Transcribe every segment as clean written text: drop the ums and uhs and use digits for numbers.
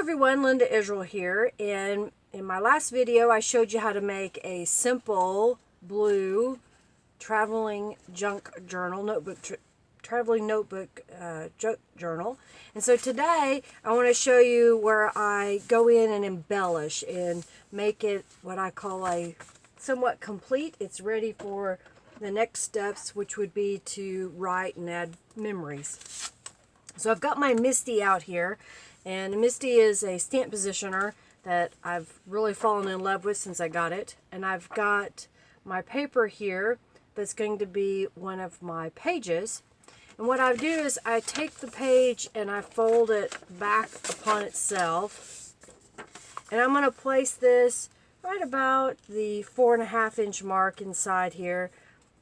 everyone, Linda Israel here, and in my last video I showed you how to make a simple blue traveling junk journal traveling notebook junk journal. And so today I want to show you where I go in and embellish and make it what I call a somewhat complete. It's ready for the next steps, which would be to write and add memories. So I've got my Misty out here, and Misty is a stamp positioner that I've really fallen in love with since I got it. And I've got my paper here that's going to be one of my pages. And what I do is I take the page and I fold it back upon itself. And I'm going to place this right about the 4.5-inch mark inside here.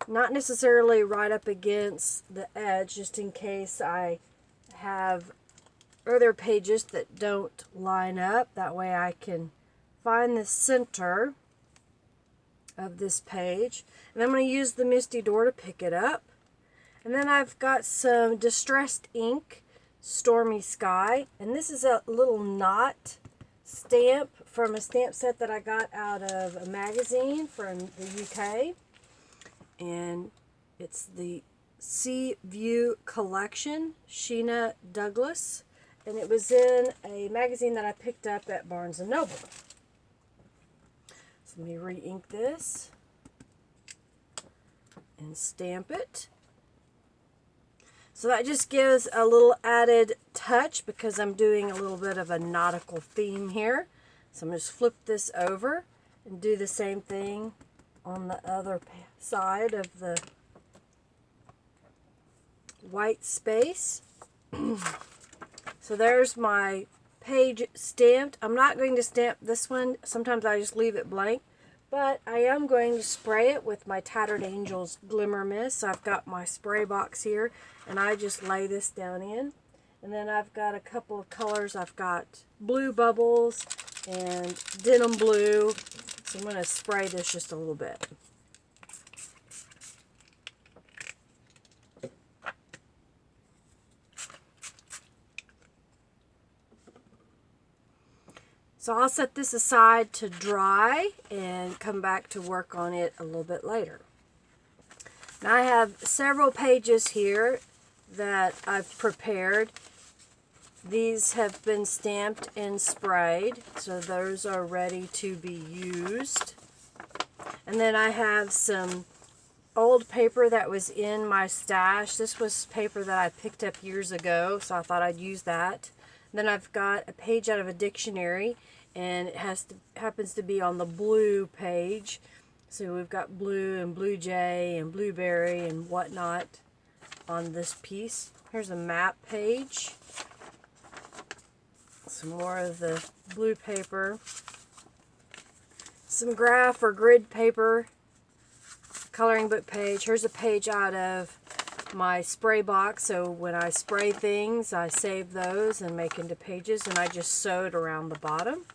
Not necessarily right up against the edge, just in case I have other pages that don't line up. That way I can find the center of this page. And I'm going to use the Misty door to pick it up. And then I've got some Distressed Ink, Stormy Sky. And this is a little knot stamp from a stamp set that I got out of a magazine from the UK. And it's the Sea View Collection, Sheena Douglas. And it was in a magazine that I picked up at Barnes & Noble. So let me re-ink this and stamp it. So that just gives a little added touch because I'm doing a little bit of a nautical theme here. So I'm just flip this over and do the same thing on the other side of the white space. So there's my page stamped. I'm not going to stamp this one. Sometimes I just leave it blank. But I am going to spray it with my Tattered Angels Glimmer Mists. I've got my spray box here, and I just lay this down in. And then I've got a couple of colors. I've got Blue Bubbles and Denim Blue. So I'm going to spray this just a little bit. So I'll set this aside to dry and come back to work on it a little bit later. Now I have several pages here that I've prepared. These have been stamped and sprayed, so those are ready to be used. And then I have some old paper that was in my stash. This was paper that I picked up years ago, so I thought I'd use that. Then I've got a page out of a dictionary, and it happens to be on the blue page. So we've got blue and blue jay and blueberry and whatnot on this piece. Here's a map page. Some more of the blue paper. Some graph or grid paper. Coloring book page. Here's a page out of my spray box, so when I spray things I save those and make into pages, and I just sewed around the bottom.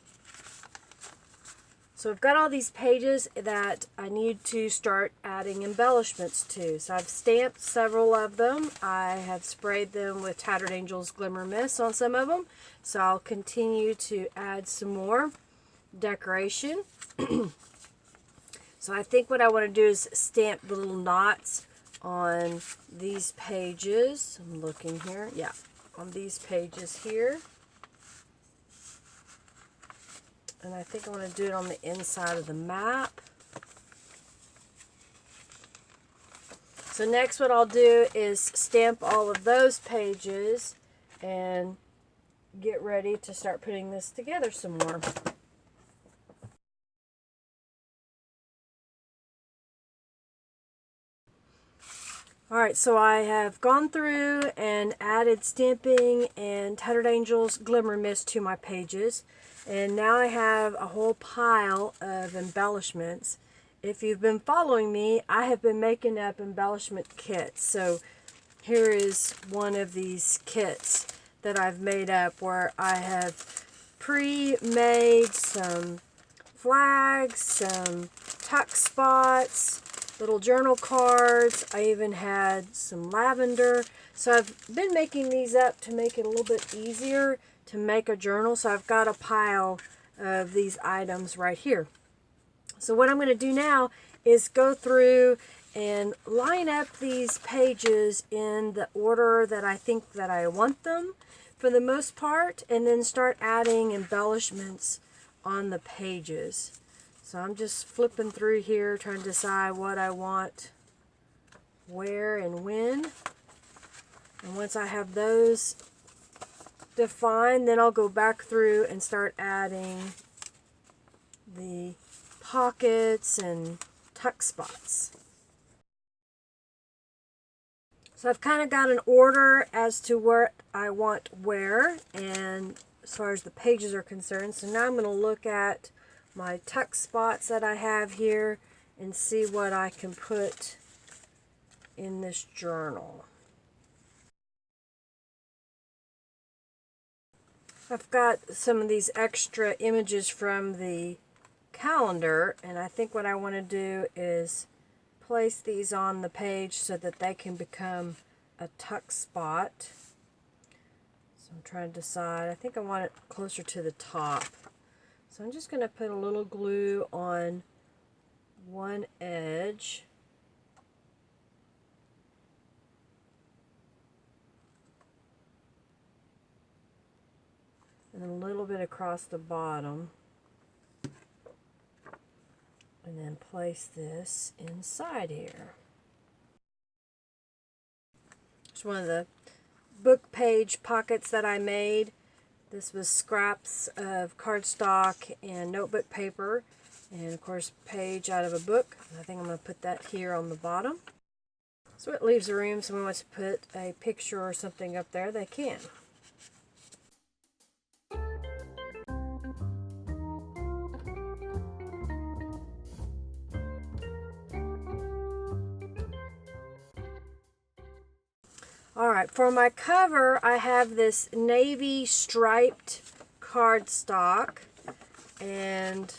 So I've got all these pages that I need to start adding embellishments to. So I've stamped several of them. I have sprayed them with Tattered Angels Glimmer Mists on some of them, so I'll continue to add some more decoration. So I think what I want to do is stamp the little knots on these pages. I'm looking here. Yeah, on these pages here. And I think I want to do it on the inside of the map. So next what I'll do is stamp all of those pages and get ready to start putting this together some more. Alright, so I have gone through and added stamping and Tattered Angels Glimmer Mist to my pages. And now I have a whole pile of embellishments. If you've been following me, I have been making up embellishment kits. So here is one of these kits that I've made up where I have pre-made some flags, some tuck spots, little journal cards. I even had some lavender. So I've been making these up to make it a little bit easier to make a journal. So I've got a pile of these items right here. So what I'm going to do now is go through and line up these pages in the order that I think that I want them for the most part, and then start adding embellishments on the pages. So I'm just flipping through here trying to decide what I want where and when. And once I have those defined, then I'll go back through and start adding the pockets and tuck spots. So I've kind of got an order as to what I want where, and as far as the pages are concerned. So now I'm going to look at my tuck spots that I have here and see what I can put in this journal. I've got some of these extra images from the calendar, and I think what I want to do is place these on the page so that they can become a tuck spot. So I'm trying to decide. I think I want it closer to the top. So I'm just going to put a little glue on one edge. And a little bit across the bottom. And then place this inside here. It's one of the book page pockets that I made. This was scraps of cardstock and notebook paper, and of course page out of a book. I think I'm going to put that here on the bottom. So it leaves room, so someone wants to put a picture or something up there, they can. Alright, for my cover, I have this navy striped cardstock, and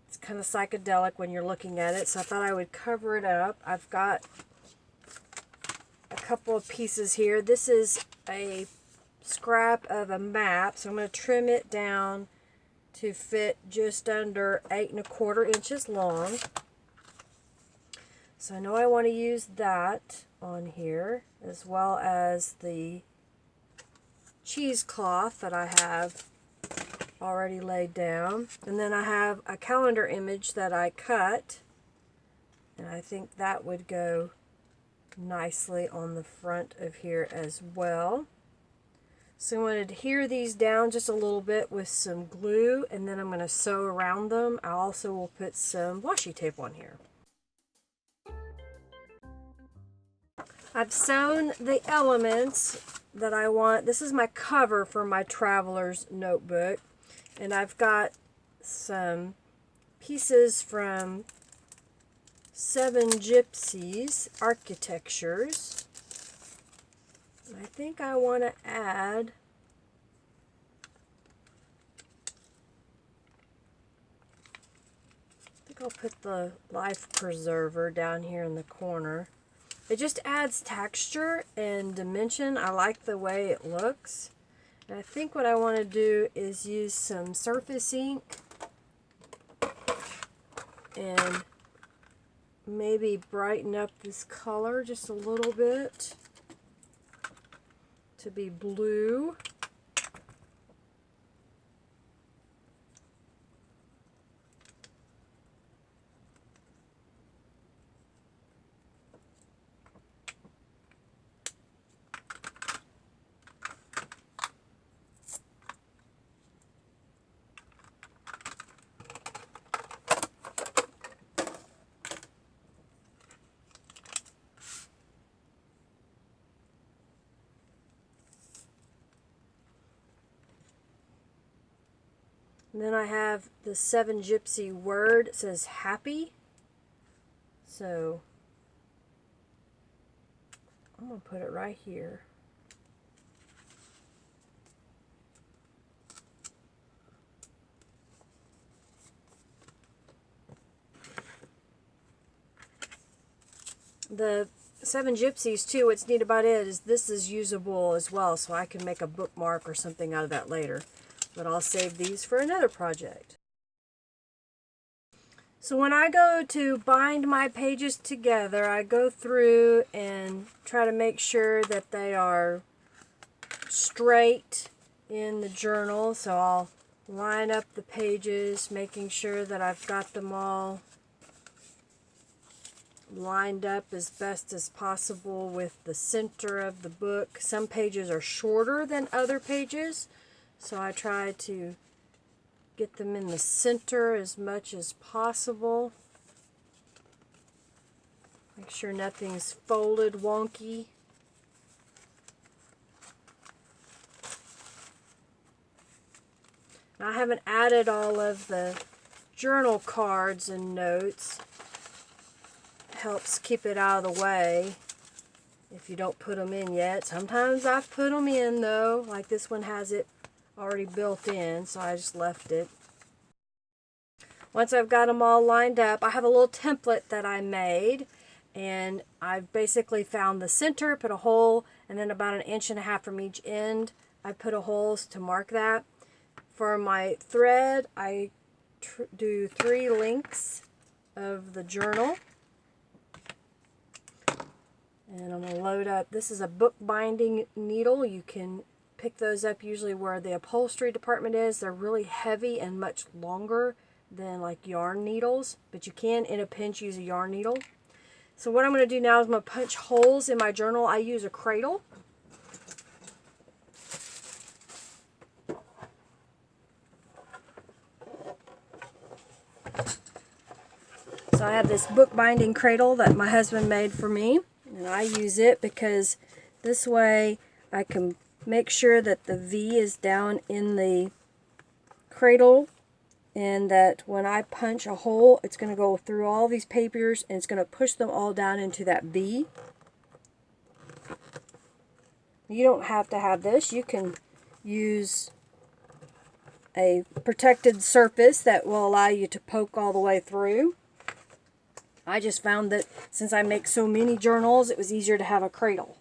it's kind of psychedelic when you're looking at it, so I thought I would cover it up. I've got a couple of pieces here. This is a scrap of a map, so I'm going to trim it down to fit just under 8¼ inches long. So I know I want to use that on here, as well as the cheesecloth that I have already laid down. And then I have a calendar image that I cut, and I think that would go nicely on the front of here as well. So I'm going to adhere these down just a little bit with some glue, and then I'm going to sew around them. I also will put some washi tape on here. I've sewn the elements that I want. This is my cover for my traveler's notebook, and I've got some pieces from Seven Gypsies Architectures. I think I want to add I'll put the life preserver down here in the corner. It just adds texture and dimension. I like the way it looks. And I think what I want to do is use some surface ink and maybe brighten up this color just a little bit to be blue. And then I have the Seven Gypsy word. It says happy. So I'm going to put it right here. The Seven Gypsies too, what's neat about it is this is usable as well, so I can make a bookmark or something out of that later. But I'll save these for another project. So when I go to bind my pages together, I go through and try to make sure that they are straight in the journal. So I'll line up the pages, making sure that I've got them all lined up as best as possible with the center of the book. Some pages are shorter than other pages, so I try to get them in the center as much as possible. Make sure nothing's folded wonky. Now, I haven't added all of the journal cards and notes. Helps keep it out of the way if you don't put them in yet. Sometimes I've put them in though, like this one has it already built in, so I just left it. Once I've got them all lined up, I have a little template that I made, and I've basically found the center, put a hole, and then about 1.5 inches from each end I put a holes to mark that. For my thread, I do 3 lengths of the journal. And I'm going to load up, this is a bookbinding needle. You can pick those up usually where the upholstery department is. They're really heavy and much longer than like yarn needles, but you can in a pinch use a yarn needle. So what I'm going to do now is I'm going to punch holes in my journal. I use a cradle. So I have this bookbinding cradle that my husband made for me, and I use it because this way I can make sure that the V is down in the cradle, and that when I punch a hole, it's going to go through all these papers and it's going to push them all down into that V. You don't have to have this. You can use a protected surface that will allow you to poke all the way through. I just found that since I make so many journals, it was easier to have a cradle.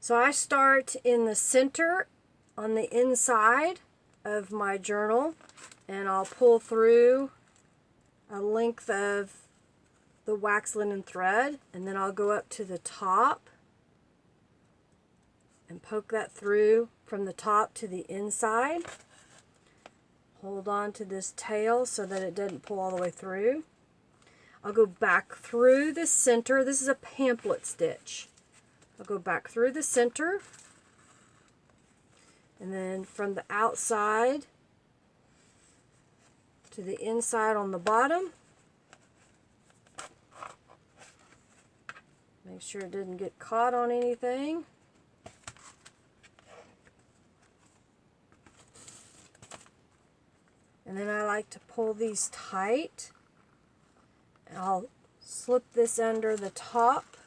So I start in the center on the inside of my journal, and I'll pull through a length of the wax linen thread, and then I'll go up to the top and poke that through from the top to the inside. Hold on to this tail so that it doesn't pull all the way through. I'll go back through the center. This is a pamphlet stitch. I'll go back through the center, and then from the outside to the inside on the bottom. Make sure it didn't get caught on anything. And then I like to pull these tight. And I'll slip this under the top,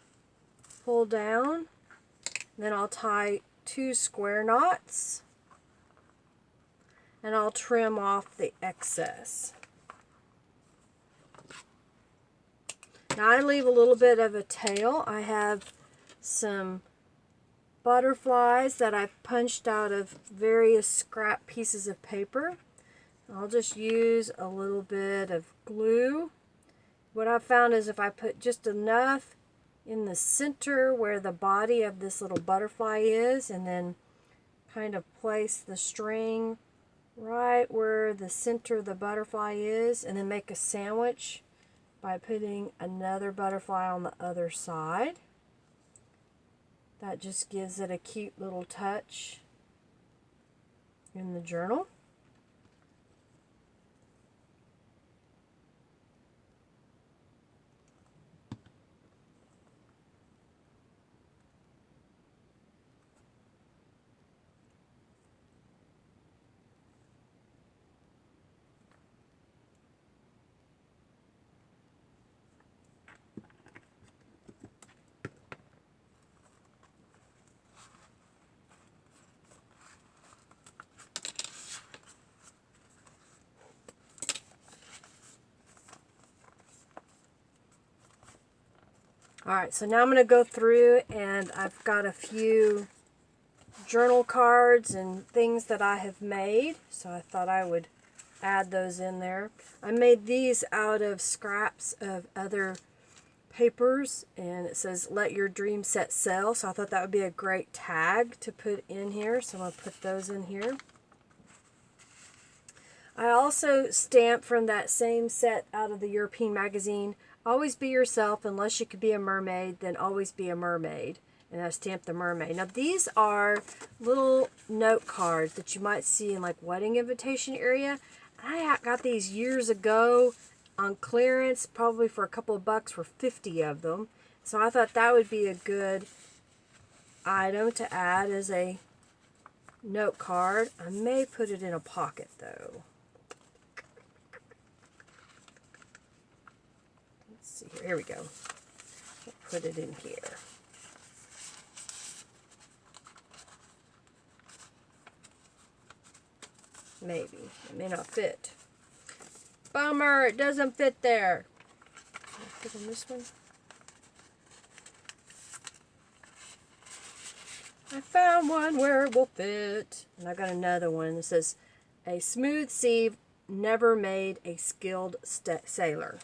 pull down, then I'll tie 2 square knots, and I'll trim off the excess. Now I leave a little bit of a tail. I have some butterflies that I've punched out of various scrap pieces of paper. I'll just use a little bit of glue. What I've found is if I put just enough in the center where the body of this little butterfly is, and then kind of place the string right where the center of the butterfly is, and then make a sandwich by putting another butterfly on the other side. That just gives it a cute little touch in the journal. Alright, so now I'm going to go through, and I've got a few journal cards and things that I have made, so I thought I would add those in there. I made these out of scraps of other papers, and it says let your dream set sail, so I thought that would be a great tag to put in here, so I'm going to put those in here. I also stamped from that same set out of the European magazine, always be yourself, unless you could be a mermaid, then always be a mermaid. And I stamped the mermaid. Now these are little note cards that you might see in like wedding invitation area. I got these years ago on clearance, probably for a couple of bucks for 50 of them. So I thought that would be a good item to add as a note card. I may put it in a pocket though. Here we go. I'll put it in here. Maybe. It may not fit. Bummer, it doesn't fit there. Can I put on this one? I found one where it will fit. And I got another one that says, a smooth sea never made a skilled sailor.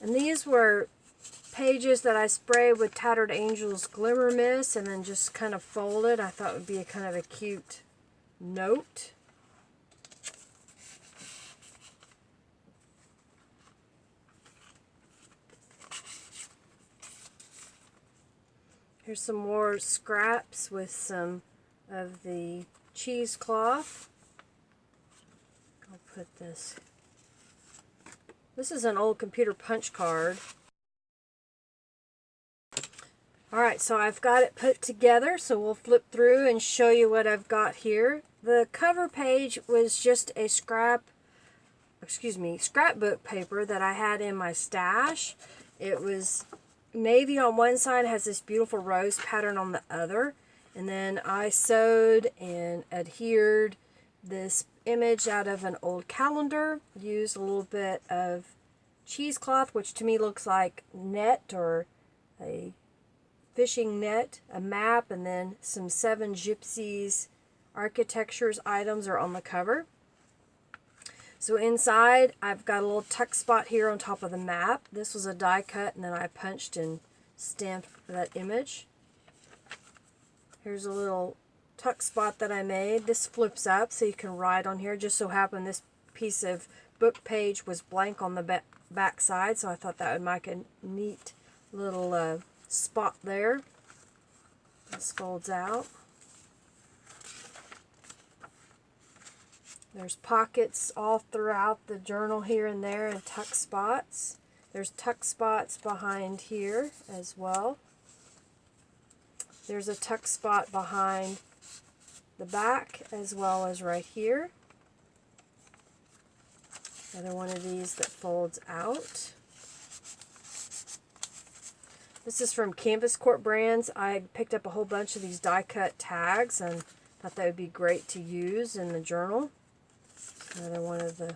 And these were pages that I sprayed with Tattered Angels Glimmer Mists and then just kind of folded. I thought it would be a kind of a cute note. Here's some more scraps with some of the cheesecloth. I'll put this. This is an old computer punch card. Alright, so I've got it put together, so we'll flip through and show you what I've got here. The cover page was just a scrapbook paper that I had in my stash. It was navy on one side, has this beautiful rose pattern on the other, and then I sewed and adhered this image out of an old calendar, used a little bit of cheesecloth, which to me looks like net or a fishing net, a map, and then some Seven Gypsies Architectures items are on the cover. So inside I've got a little tuck spot here on top of the map. This was a die cut and then I punched and stamped that image. Here's a little tuck spot that I made. This flips up so you can write on here. Just so happened this piece of book page was blank on the back side, so I thought that would make a neat little spot there. This folds out. There's pockets all throughout the journal here and there and tuck spots. There's tuck spots behind here as well. There's a tuck spot behind the back as well as right here. Another one of these that folds out. This is from Canvas Corp Brands. I picked up a whole bunch of these die cut tags and thought that would be great to use in the journal. Another one of the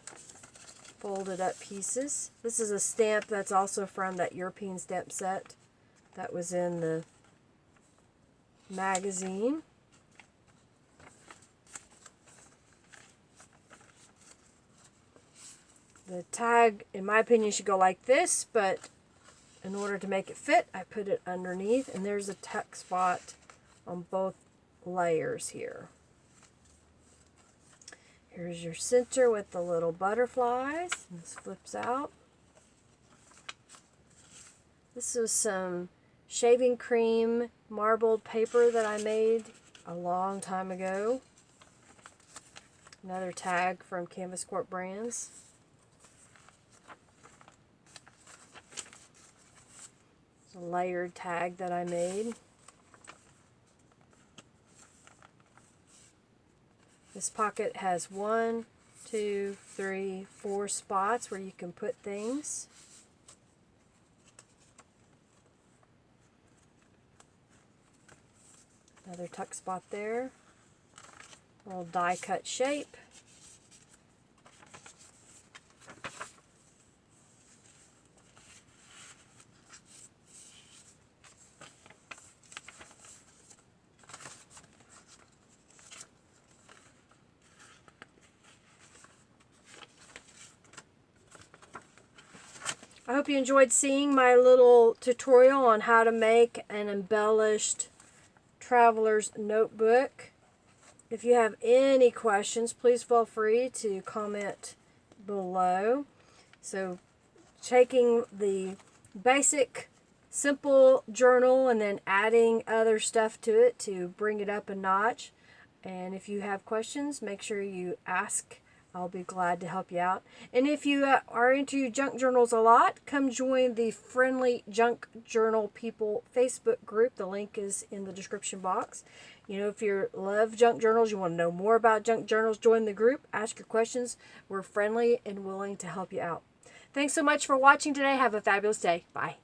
folded up pieces. This is a stamp that's also from that European stamp set that was in the magazine. The tag, in my opinion, should go like this, but in order to make it fit, I put it underneath, and there's a tuck spot on both layers here. Here's your center with the little butterflies. This flips out. This is some shaving cream marbled paper that I made a long time ago. Another tag from Canvas Corp Brands. It's a layered tag that I made. This pocket has 1, 2, 3, 4 spots where you can put things. Another tuck spot there. Little die cut shape. I hope you enjoyed seeing my little tutorial on how to make an embellished traveler's notebook. If you have any questions, please feel free to comment below. So taking the basic simple journal and then adding other stuff to it to bring it up a notch. And if you have questions, make sure you ask. I'll be glad to help you out. And if you are into junk journals a lot, come join the Friendly Junk Journal People Facebook group. The link is in the description box. You know, if you love junk journals, you want to know more about junk journals, join the group, ask your questions. We're friendly and willing to help you out. Thanks so much for watching today. Have a fabulous day. Bye.